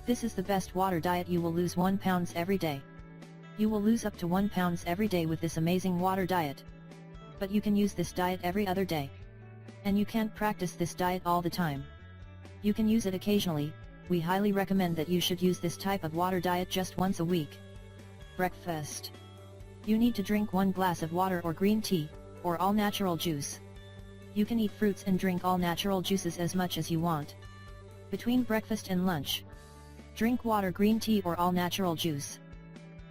This is the best water diet. You will lose 1 pounds every day. You will lose up to 1 pounds every day with this amazing water diet. But you can use this diet every other day. And you can't practice this diet all the time. You can use it occasionally. We highly recommend that you should use this type of water diet just once a week. Breakfast. You need to drink 1 glass of water or green tea, or all natural juice. You can eat fruits and drink all natural juices as much as you want. Between breakfast and lunch, drink water, green tea or all natural juice.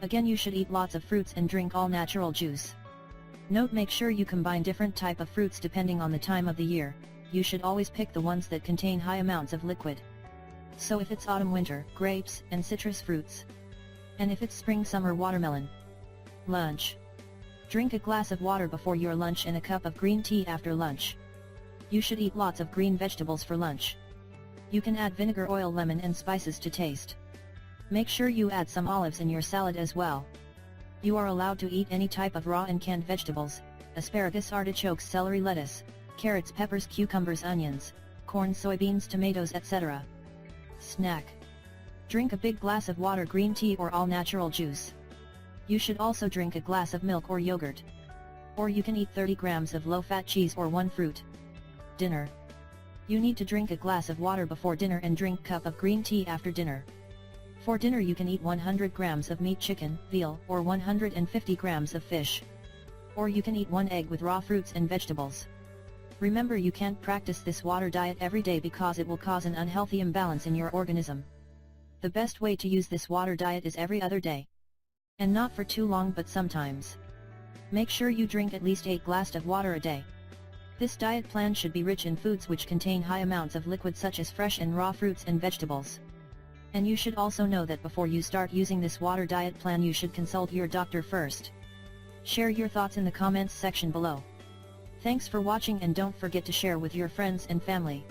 Again, you should eat lots of fruits and drink all natural juice. Note: make sure you combine different type of fruits depending on the time of the year. You should always pick the ones that contain high amounts of liquid. So if it's autumn, winter, grapes and citrus fruits. And if it's spring, summer, watermelon. Lunch. Drink a glass of water before your lunch and a cup of green tea after lunch. You should eat lots of green vegetables for lunch. You can add vinegar, oil, lemon and spices to taste. Make sure you add some olives in your salad as well. You are allowed to eat any type of raw and canned vegetables: asparagus, artichokes, celery, lettuce, carrots, peppers, cucumbers, onions, corn, soybeans, tomatoes, etc. Snack. Drink a big glass of water, green tea or all natural juice. You should also drink a glass of milk or yogurt. Or you can eat 30 grams of low-fat cheese or 1 fruit. Dinner. You need to drink a glass of water before dinner and drink a cup of green tea after dinner. For dinner you can eat 100 grams of meat, chicken, veal, or 150 grams of fish. Or you can eat 1 egg with raw fruits and vegetables. Remember, you can't practice this water diet every day because it will cause an unhealthy imbalance in your organism. The best way to use this water diet is every other day. And not for too long, but sometimes. Make sure you drink at least 8 glasses of water a day. This diet plan should be rich in foods which contain high amounts of liquid, such as fresh and raw fruits and vegetables. And you should also know that before you start using this water diet plan, you should consult your doctor first. Share your thoughts in the comments section below. Thanks for watching, and don't forget to share with your friends and family.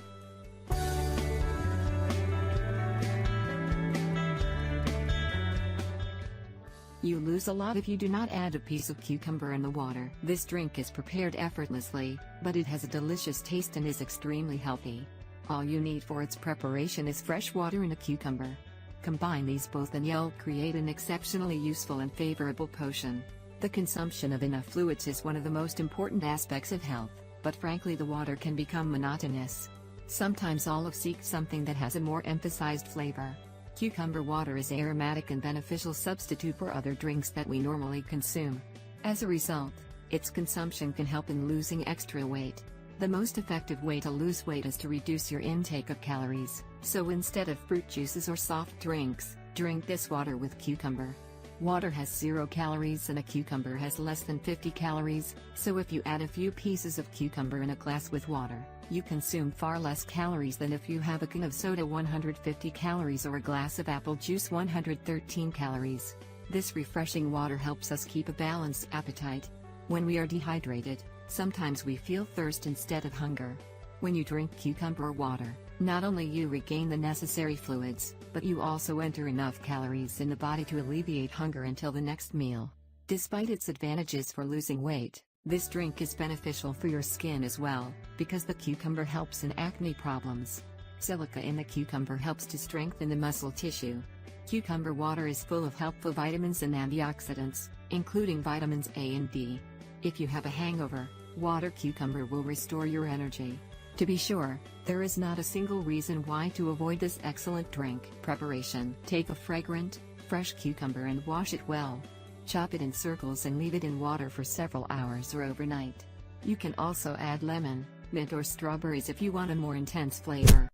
You lose a lot if you do not add a piece of cucumber in the water. This drink is prepared effortlessly, but it has a delicious taste and is extremely healthy. All you need for its preparation is fresh water and a cucumber. Combine these both and you'll create an exceptionally useful and favorable potion. The consumption of enough fluids is one of the most important aspects of health, but frankly the water can become monotonous. Sometimes all of seek something that has a more emphasized flavor. Cucumber water is an aromatic and beneficial substitute for other drinks that we normally consume. As a result, its consumption can help in losing extra weight. The most effective way to lose weight is to reduce your intake of calories, so instead of fruit juices or soft drinks, drink this water with cucumber. Water has 0 calories and a cucumber has less than 50 calories, so if you add a few pieces of cucumber in a glass with water, you consume far less calories than if you have a can of soda, 150 calories, or a glass of apple juice, 113 calories. This refreshing water helps us keep a balanced appetite. When we are dehydrated, sometimes we feel thirst instead of hunger. When you drink cucumber water, not only you regain the necessary fluids, but you also enter enough calories in the body to alleviate hunger until the next meal. Despite its advantages for losing weight, this drink is beneficial for your skin as well, because the cucumber helps in acne problems. Silica in the cucumber helps to strengthen the muscle tissue. Cucumber water is full of helpful vitamins and antioxidants, including vitamins A and D. If you have a hangover, water cucumber will restore your energy. To be sure, there is not a single reason why to avoid this excellent drink. Preparation: take a fragrant, fresh cucumber and wash it well. Chop it in circles and leave it in water for several hours or overnight. You can also add lemon, mint or strawberries if you want a more intense flavor.